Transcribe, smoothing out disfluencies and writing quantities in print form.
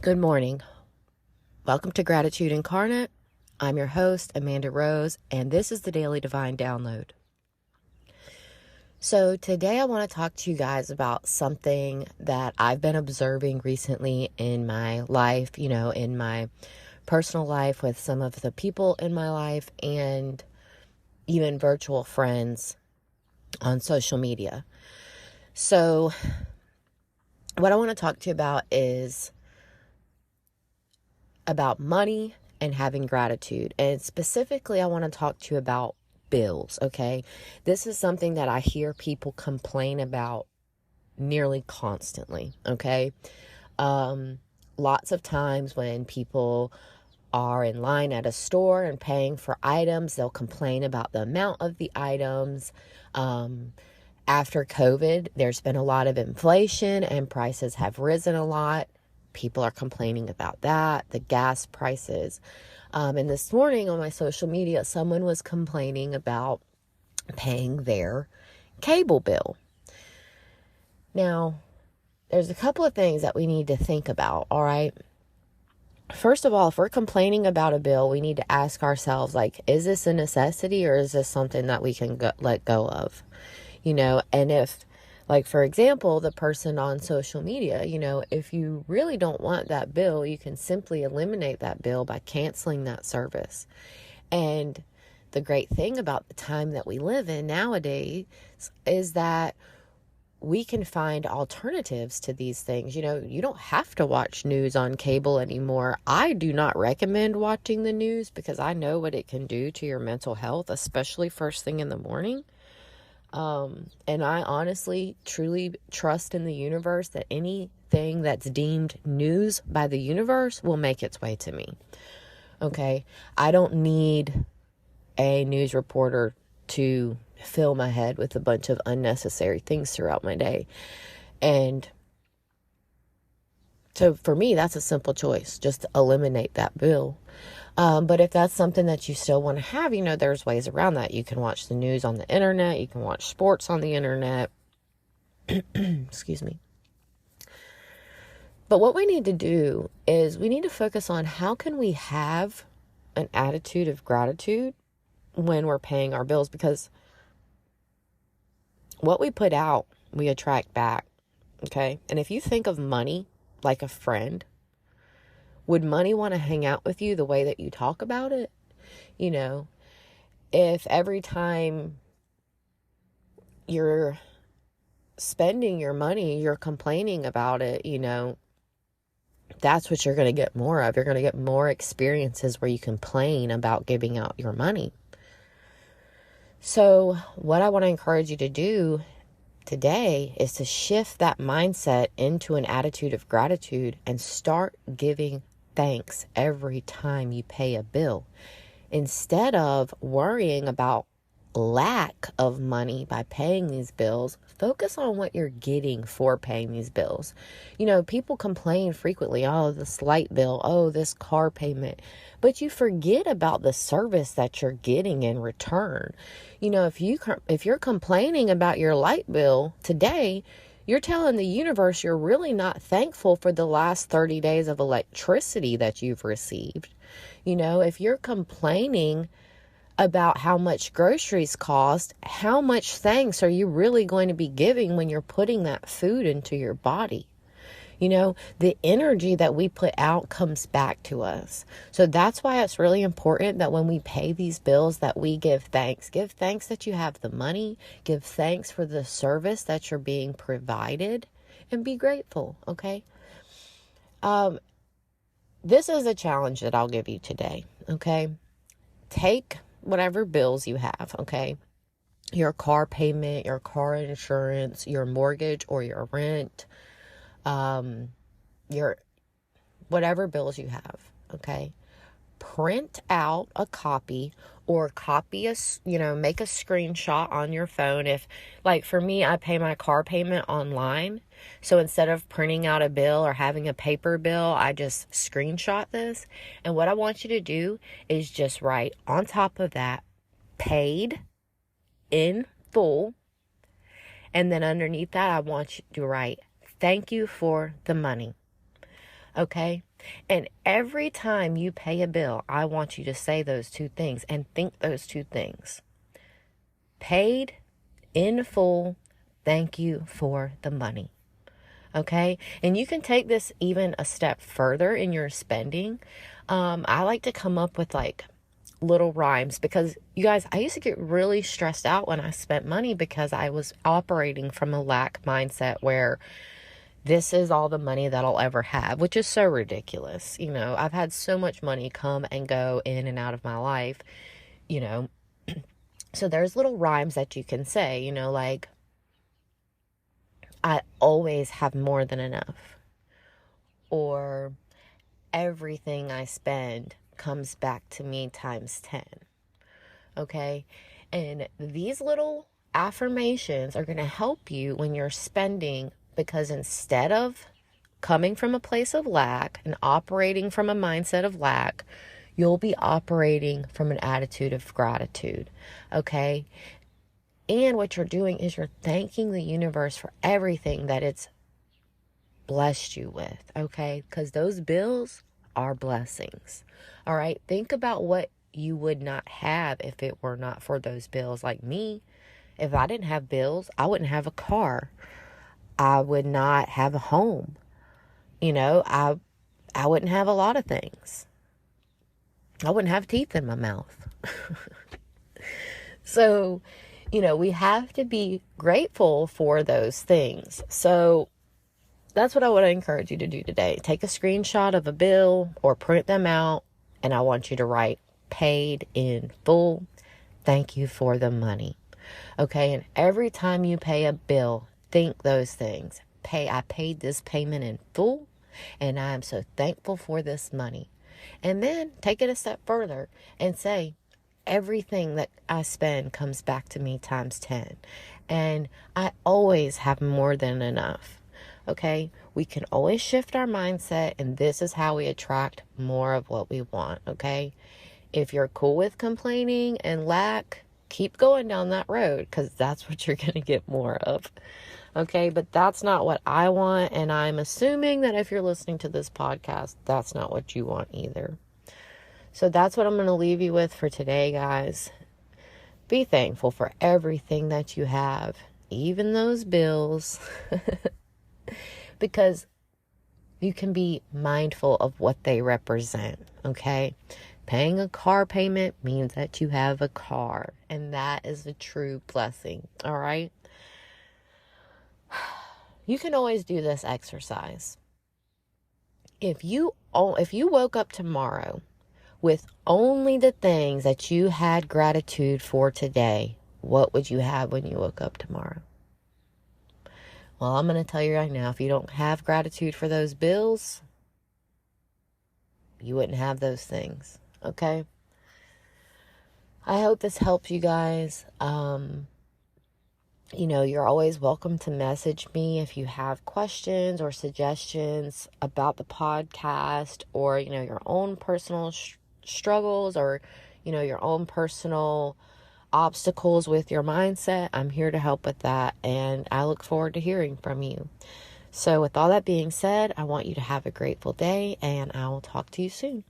Good morning. Welcome to Gratitude Incarnate. I'm your host, Amanda Rose, and this is the Daily Divine Download. So today I want to talk to you guys about something that I've been observing recently in my life, in my personal life with some of the people in my life and even virtual friends on social media. So what I want to talk to you about is about money and having gratitude. And specifically, I want to talk to you about bills, okay? This is something that I hear people complain about nearly constantly, okay? Lots of times when people are in line at a store and paying for items, they'll complain about the amount of the items. After COVID, there's been a lot of inflation and prices have risen a lot. People are complaining about that, the gas prices. And this morning on my social media, someone was complaining about paying their cable bill. Now, there's a couple of things that we need to think about, all right? First of all, if we're complaining about a bill, we need to ask ourselves, is this a necessity or is this something that we can let go of? And if, for example, the person on social media, if you really don't want that bill, you can simply eliminate that bill by canceling that service. And the great thing about the time that we live in nowadays is that we can find alternatives to these things. You don't have to watch news on cable anymore. I do not recommend watching the news because I know what it can do to your mental health, especially first thing in the morning. And I honestly, truly trust in the universe that anything that's deemed news by the universe will make its way to me. Okay. I don't need a news reporter to fill my head with a bunch of unnecessary things throughout my day. And so for me, that's a simple choice, just to eliminate that bill. But if that's something that you still want to have, there's ways around that. You can watch the news on the internet. You can watch sports on the internet. Excuse me. But what we need to do is we need to focus on how can we have an attitude of gratitude when we're paying our bills, because what we put out, we attract back. Okay. And if you think of money like a friend, would money want to hang out with you the way that you talk about it? If every time you're spending your money, you're complaining about it, that's what you're going to get more of. You're going to get more experiences where you complain about giving out your money. So what I want to encourage you to do today is to shift that mindset into an attitude of gratitude and start giving thanks every time you pay a bill. Instead of worrying about lack of money by paying these bills, focus on what you're getting for paying these bills. People complain frequently, oh, this light bill, oh, this car payment, but you forget about the service that you're getting in return. If you're complaining about your light bill today, you're telling the universe you're really not thankful for the last 30 days of electricity that you've received. If you're complaining about how much groceries cost, how much thanks are you really going to be giving when you're putting that food into your body? The energy that we put out comes back to us. So that's why it's really important that when we pay these bills that we give thanks. Give thanks that you have the money. Give thanks for the service that you're being provided, and be grateful, okay? This is a challenge that I'll give you today, okay? Take whatever bills you have, okay? Your car payment, your car insurance, your mortgage or your rent, your whatever bills you have, okay? Print out a copy or make a screenshot on your phone. If, for me, I pay my car payment online. So instead of printing out a bill or having a paper bill, I just screenshot this. And what I want you to do is just write on top of that, paid in full. And then underneath that, I want you to write, thank you for the money. Okay? And every time you pay a bill, I want you to say those two things and think those two things. Paid in full, thank you for the money. Okay? And you can take this even a step further in your spending. I like to come up with like little rhymes because you guys, I used to get really stressed out when I spent money because I was operating from a lack mindset where this is all the money that I'll ever have, which is so ridiculous. You know, I've had so much money come and go in and out of my life, you know. So there's little rhymes that you can say, you know, like, I always have more than enough. Or everything I spend comes back to me times 10. Okay? And these little affirmations are going to help you when you're spending, because instead of coming from a place of lack and operating from a mindset of lack, you'll be operating from an attitude of gratitude. Okay? And what you're doing is you're thanking the universe for everything that it's blessed you with, okay? Because those bills are blessings. All right? Think about what you would not have if it were not for those bills. Like me, if I didn't have bills, I wouldn't have a car. I would not have a home. You know, I wouldn't have a lot of things. I wouldn't have teeth in my mouth. So, you know, we have to be grateful for those things. So that's what I want to encourage you to do today. Take a screenshot of a bill or print them out, and I want you to write paid in full. Thank you for the money. Okay, and every time you pay a bill, think those things. I paid this payment in full, and I am so thankful for this money. And then take it a step further and say, everything that I spend comes back to me times 10. And I always have more than enough. Okay, we can always shift our mindset, and this is how we attract more of what we want. Okay, if you're cool with complaining and lack, keep going down that road, because that's what you're going to get more of. Okay, but that's not what I want, and I'm assuming that if you're listening to this podcast, that's not what you want either. So that's what I'm going to leave you with for today, guys. Be thankful for everything that you have, even those bills. Because you can be mindful of what they represent, okay? Paying a car payment means that you have a car, and that is a true blessing, all right? You can always do this exercise. If you woke up tomorrow with only the things that you had gratitude for today, what would you have when you woke up tomorrow? Well, I'm going to tell you right now, if you don't have gratitude for those bills, you wouldn't have those things, okay? I hope this helps you guys. You know, you're always welcome to message me if you have questions or suggestions about the podcast, or, you know, your own personal struggles, or, you know, your own personal obstacles with your mindset. I'm here to help with that, and I look forward to hearing from you. So with all that being said, I want you to have a grateful day, and I will talk to you soon.